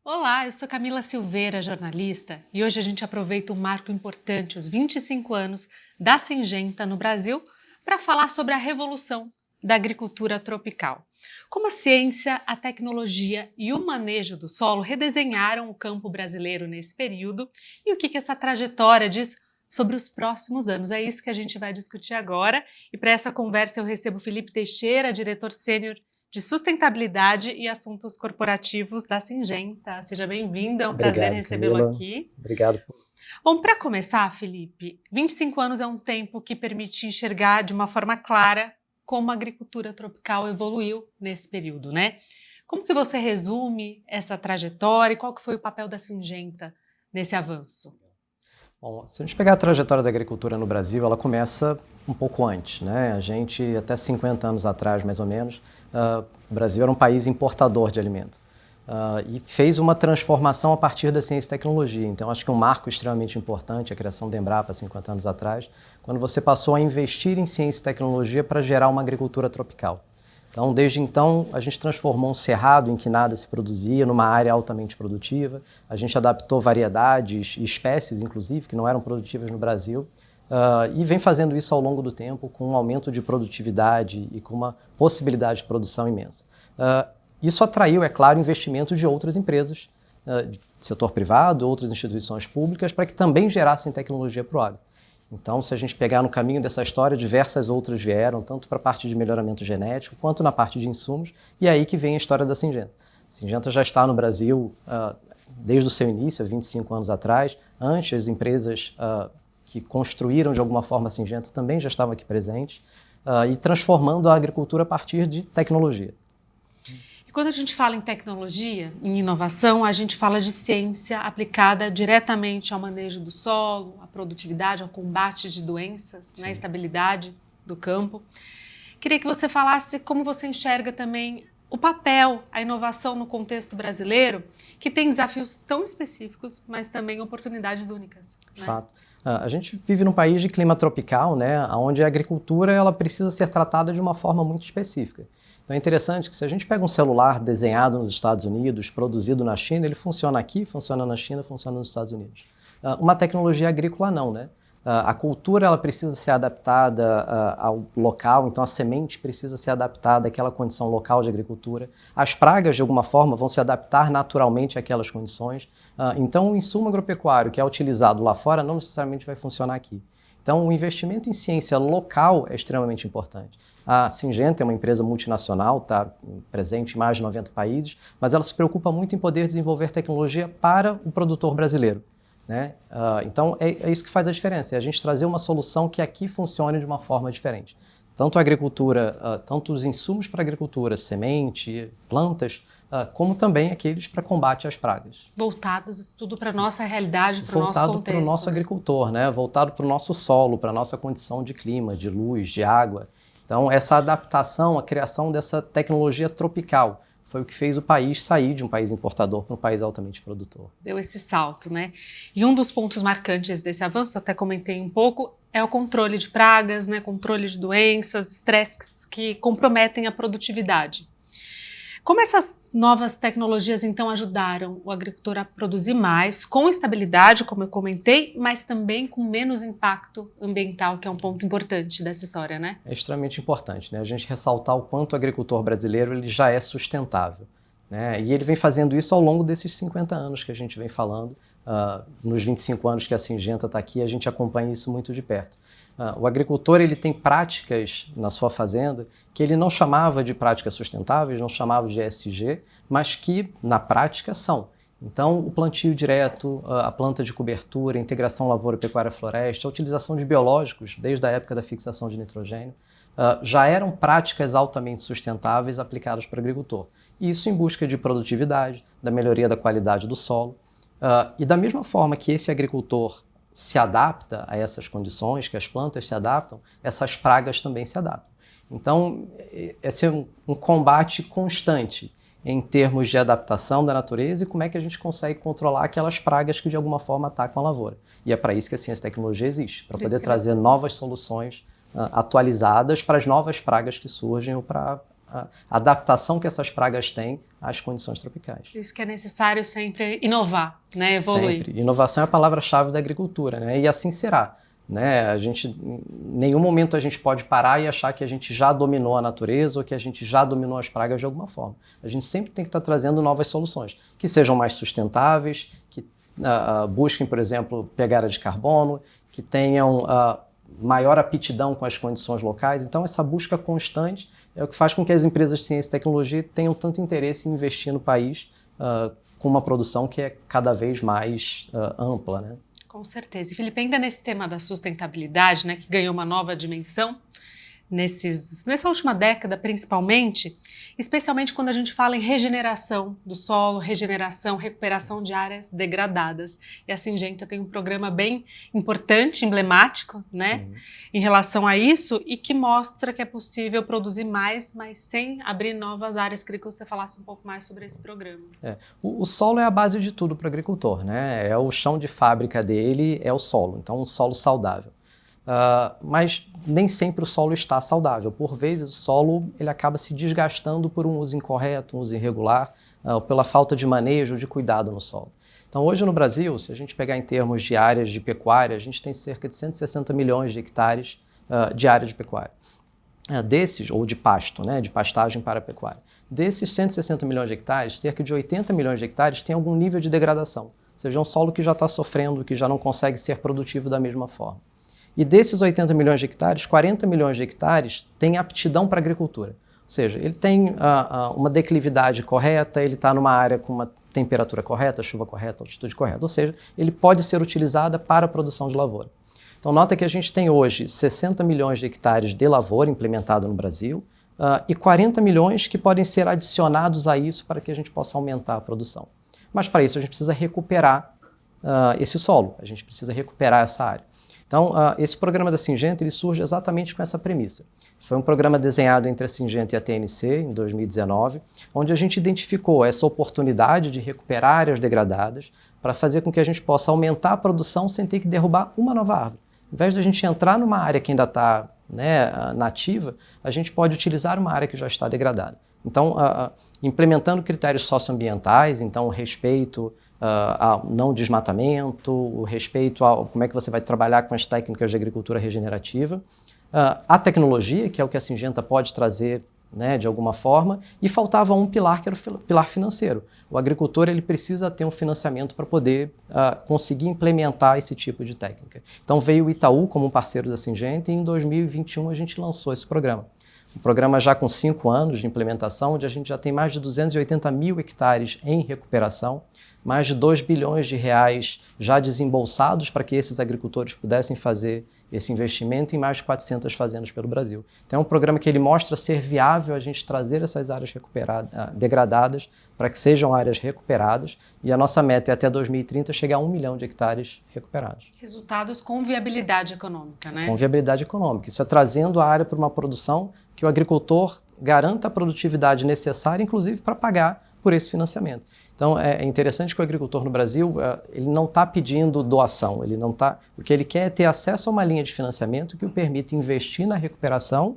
Olá, eu sou Camila Silveira, jornalista, e hoje a gente aproveita um marco importante, os 25 anos da Syngenta no Brasil, para falar sobre a revolução da agricultura tropical. Como a ciência, a tecnologia e o manejo do solo redesenharam o campo brasileiro nesse período e o que essa trajetória diz sobre os próximos anos. É isso que a gente vai discutir agora, e para essa conversa eu recebo Felipe Teixeira, diretor sênior de Sustentabilidade e Assuntos Corporativos da Syngenta. Seja bem-vindo, é um prazer Obrigado, recebê-lo Camila. aqui. Obrigado. Bom, para começar, Felipe, 25 anos é um tempo que permite enxergar de uma forma clara como a agricultura tropical evoluiu nesse período, né? Como que você resume essa trajetória e qual que foi o papel da Syngenta nesse avanço? Bom, se a gente pegar a trajetória da agricultura no Brasil, ela começa um pouco antes, né? A gente, até 50 anos atrás, mais ou menos, o Brasil era um país importador de alimento. E fez uma transformação a partir da ciência e tecnologia. Então, acho que um marco extremamente importante, a criação da Embrapa, 50 anos atrás, quando você passou a investir em ciência e tecnologia para gerar uma agricultura tropical. Então, desde então, a gente transformou um cerrado em que nada se produzia numa área altamente produtiva. A gente adaptou variedades e espécies, inclusive, que não eram produtivas no Brasil, e vem fazendo isso ao longo do tempo com um aumento de produtividade e com uma possibilidade de produção imensa. Isso atraiu, é claro, investimento de outras empresas, de setor privado, outras instituições públicas, para que também gerassem tecnologia para o agro. Então, se a gente pegar no caminho dessa história, diversas outras vieram, tanto para a parte de melhoramento genético, quanto na parte de insumos, e é aí que vem a história da Syngenta. A Syngenta já está no Brasil desde o seu início, há 25 anos atrás. Antes, as empresas que construíram de alguma forma a Syngenta também já estavam aqui presentes, e transformando a agricultura a partir de tecnologia. Quando a gente fala em tecnologia, em inovação, a gente fala de ciência aplicada diretamente ao manejo do solo, à produtividade, ao combate de doenças, né, estabilidade do campo. Queria que você falasse como você enxerga também o papel, a inovação no contexto brasileiro, que tem desafios tão específicos, mas também oportunidades únicas. De Né? fato. A gente vive num país de clima tropical, né, onde a agricultura ela precisa ser tratada de uma forma muito específica. Então é interessante que se a gente pega um celular desenhado nos Estados Unidos, produzido na China, ele funciona aqui, funciona na China, funciona nos Estados Unidos. Uma tecnologia agrícola não, né? A cultura ela precisa ser adaptada ao local, então a semente precisa ser adaptada àquela condição local de agricultura. As pragas, de alguma forma, vão se adaptar naturalmente àquelas condições. Então o insumo agropecuário que é utilizado lá fora não necessariamente vai funcionar aqui. Então o investimento em ciência local é extremamente importante. A Syngenta é uma empresa multinacional, está presente em mais de 90 países, mas ela se preocupa muito em poder desenvolver tecnologia para o produtor brasileiro. Né? Então é isso que faz a diferença, é a gente trazer uma solução que aqui funcione de uma forma diferente. Tanto a agricultura, tanto os insumos para a agricultura, semente, plantas, como também aqueles para combate às pragas. Voltados tudo para a nossa realidade, para o nosso contexto. Voltado para o nosso agricultor, né? Voltado para o nosso solo, para a nossa condição de clima, de luz, de água. Então essa adaptação, a criação dessa tecnologia tropical, foi o que fez o país sair de um país importador para um país altamente produtor. Deu esse salto, né? E um dos pontos marcantes desse avanço, até comentei um pouco, é o controle de pragas, né? Controle de doenças, estresses que comprometem a produtividade. Como essas novas tecnologias, então, ajudaram o agricultor a produzir mais, com estabilidade, como eu comentei, mas também com menos impacto ambiental, que é um ponto importante dessa história, né? É extremamente importante, né? A gente ressaltar o quanto o agricultor brasileiro ele já é sustentável, né? E ele vem fazendo isso ao longo desses 50 anos que a gente vem falando. Nos 25 anos que a Syngenta está aqui, a gente acompanha isso muito de perto. O agricultor ele tem práticas na sua fazenda que ele não chamava de práticas sustentáveis, não chamava de ESG, mas que na prática são. Então, o plantio direto, a planta de cobertura, a integração lavoura, pecuária, floresta, a utilização de biológicos desde a época da fixação de nitrogênio, já eram práticas altamente sustentáveis aplicadas para o agricultor. E isso em busca de produtividade, da melhoria da qualidade do solo. E da mesma forma que esse agricultor se adapta a essas condições, que as plantas se adaptam, essas pragas também se adaptam. Então, esse é um combate constante em termos de adaptação da natureza e como é que a gente consegue controlar aquelas pragas que de alguma forma atacam a lavoura. E é para isso que a ciência e a tecnologia existe, para poder trazer novas soluções atualizadas para as novas pragas que surgem ou para a adaptação que essas pragas têm às condições tropicais. Por isso que é necessário sempre inovar, né? Evoluir. Sempre. Inovação é a palavra-chave da agricultura, né? E assim será. Né? Em nenhum momento a gente pode parar e achar que a gente já dominou a natureza ou que a gente já dominou as pragas de alguma forma. A gente sempre tem que estar trazendo novas soluções, que sejam mais sustentáveis, que busquem, por exemplo, pegada de carbono, que tenham maior aptidão com as condições locais. Então, essa busca constante é o que faz com que as empresas de ciência e tecnologia tenham tanto interesse em investir no país com uma produção que é cada vez mais ampla, né? Com certeza. E, Felipe, ainda nesse tema da sustentabilidade, né, que ganhou uma nova dimensão nessa última década, principalmente, especialmente quando a gente fala em regeneração do solo, regeneração, recuperação de áreas degradadas. E a Syngenta tem um programa bem importante, emblemático, né, em relação a isso, e que mostra que é possível produzir mais, mas sem abrir novas áreas. Queria que você falasse um pouco mais sobre esse programa. O solo é a base de tudo para o agricultor, né? É o chão de fábrica dele, é o solo. Então, um solo saudável. Mas nem sempre o solo está saudável. Por vezes, o solo ele acaba se desgastando por um uso incorreto, um uso irregular, pela falta de manejo, de cuidado no solo. Então, hoje no Brasil, se a gente pegar em termos de áreas de pecuária, a gente tem cerca de 160 milhões de hectares de área de pecuária. Desses, ou de pasto, né, de pastagem para a pecuária. Desses 160 milhões de hectares, cerca de 80 milhões de hectares tem algum nível de degradação. Ou seja, um solo que já está sofrendo, que já não consegue ser produtivo da mesma forma. E desses 80 milhões de hectares, 40 milhões de hectares têm aptidão para a agricultura. Ou seja, ele tem uma declividade correta, ele está numa área com uma temperatura correta, chuva correta, altitude correta. Ou seja, ele pode ser utilizado para a produção de lavoura. Então, nota que a gente tem hoje 60 milhões de hectares de lavoura implementado no Brasil e 40 milhões que podem ser adicionados a isso para que a gente possa aumentar a produção. Mas, para isso, a gente precisa recuperar esse solo, a gente precisa recuperar essa área. Então, esse programa da Syngenta ele surge exatamente com essa premissa. Foi um programa desenhado entre a Syngenta e a TNC em 2019, onde a gente identificou essa oportunidade de recuperar áreas degradadas para fazer com que a gente possa aumentar a produção sem ter que derrubar uma nova árvore. Ao invés de a gente entrar numa área que ainda está nativa, a gente pode utilizar uma área que já está degradada. Então, implementando critérios socioambientais, então o respeito ao não desmatamento, o respeito a como é que você vai trabalhar com as técnicas de agricultura regenerativa, a tecnologia, que é o que a Syngenta pode trazer, né, de alguma forma, e faltava um pilar, que era o pilar financeiro. O agricultor ele precisa ter um financiamento para poder conseguir implementar esse tipo de técnica. Então veio o Itaú como um parceiro da Syngenta e em 2021 a gente lançou esse programa. Um programa já com 5 anos de implementação, onde a gente já tem mais de 280 mil hectares em recuperação, mais de 2 bilhões de reais já desembolsados para que esses agricultores pudessem fazer esse investimento em mais de 400 fazendas pelo Brasil. Então é um programa que ele mostra ser viável a gente trazer essas áreas degradadas para que sejam áreas recuperadas e a nossa meta é até 2030 chegar a 1 milhão de hectares recuperados. Resultados com viabilidade econômica, né? Com viabilidade econômica. Isso é trazendo a área para uma produção que o agricultor garanta a produtividade necessária, inclusive para pagar por esse financiamento. Então, é interessante que o agricultor no Brasil, ele não está pedindo doação, o que ele quer é ter acesso a uma linha de financiamento que o permita investir na recuperação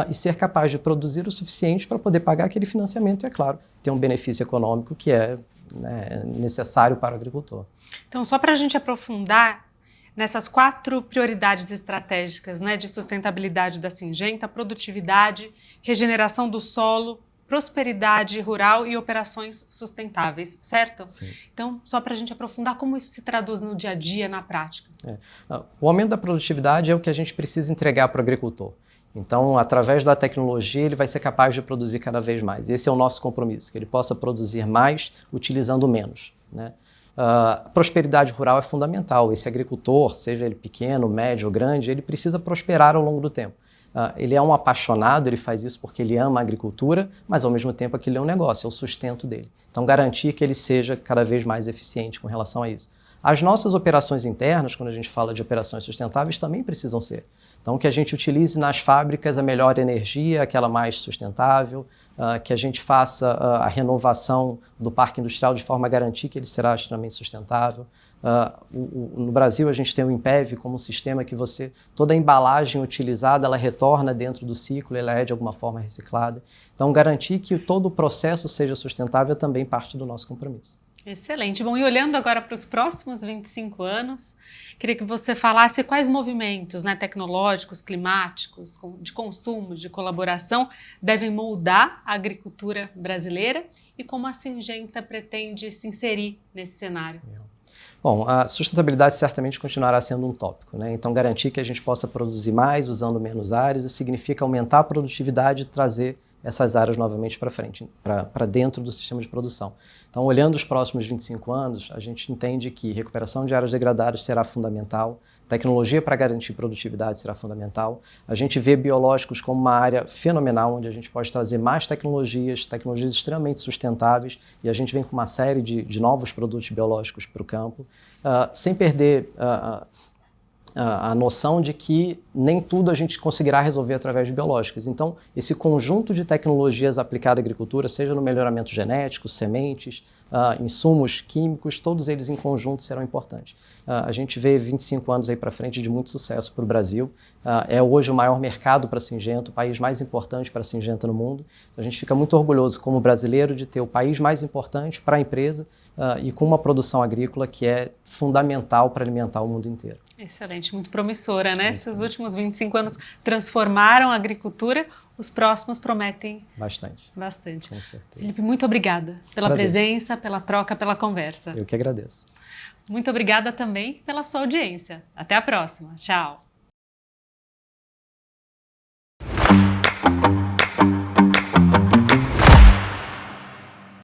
e ser capaz de produzir o suficiente para poder pagar aquele financiamento e, é claro, ter um benefício econômico que é necessário para o agricultor. Então, só para a gente aprofundar nessas 4 prioridades estratégicas, né, de sustentabilidade da Syngenta: produtividade, regeneração do solo, prosperidade rural e operações sustentáveis, certo? Sim. Então, só para a gente aprofundar como isso se traduz no dia a dia, na prática. O aumento da produtividade é o que a gente precisa entregar para o agricultor. Então, através da tecnologia, ele vai ser capaz de produzir cada vez mais. Esse é o nosso compromisso, que ele possa produzir mais utilizando menos, né? A prosperidade rural é fundamental. Esse agricultor, seja ele pequeno, médio ou grande, ele precisa prosperar ao longo do tempo. Ele é um apaixonado, ele faz isso porque ele ama a agricultura, mas ao mesmo tempo aquilo é um negócio, é o sustento dele. Então garantir que ele seja cada vez mais eficiente com relação a isso. As nossas operações internas, quando a gente fala de operações sustentáveis, também precisam ser. Então, que a gente utilize nas fábricas a melhor energia, aquela mais sustentável, que a gente faça a renovação do parque industrial de forma a garantir que ele será extremamente sustentável. No Brasil, a gente tem o Impev como um sistema que toda a embalagem utilizada, ela retorna dentro do ciclo, ela é de alguma forma reciclada. Então, garantir que todo o processo seja sustentável é também parte do nosso compromisso. Excelente. Bom, e olhando agora para os próximos 25 anos, queria que você falasse quais movimentos, né, tecnológicos, climáticos, de consumo, de colaboração, devem moldar a agricultura brasileira e como a Syngenta pretende se inserir nesse cenário. Bom, a sustentabilidade certamente continuará sendo um tópico, né? Então, garantir que a gente possa produzir mais usando menos áreas, isso significa aumentar a produtividade e trazer essas áreas novamente para frente, para dentro do sistema de produção. Então, olhando os próximos 25 anos, a gente entende que recuperação de áreas degradadas será fundamental, tecnologia para garantir produtividade será fundamental. A gente vê biológicos como uma área fenomenal, onde a gente pode trazer mais tecnologias extremamente sustentáveis, e a gente vem com uma série de novos produtos biológicos para o campo, sem perder a noção de que nem tudo a gente conseguirá resolver através de biológicos. Então, esse conjunto de tecnologias aplicado à agricultura, seja no melhoramento genético, sementes, insumos químicos, todos eles em conjunto serão importantes. A gente vê 25 anos aí para frente de muito sucesso para o Brasil. É hoje o maior mercado para a Syngenta, o país mais importante para a Syngenta no mundo. Então, a gente fica muito orgulhoso como brasileiro de ter o país mais importante para a empresa e com uma produção agrícola que é fundamental para alimentar o mundo inteiro. Excelente, muito promissora, né? Se os últimos 25 anos transformaram a agricultura, os próximos prometem bastante. Com certeza. Felipe, muito obrigada pela presença, pela troca, pela conversa. Eu que agradeço. Muito obrigada também pela sua audiência. Até a próxima. Tchau.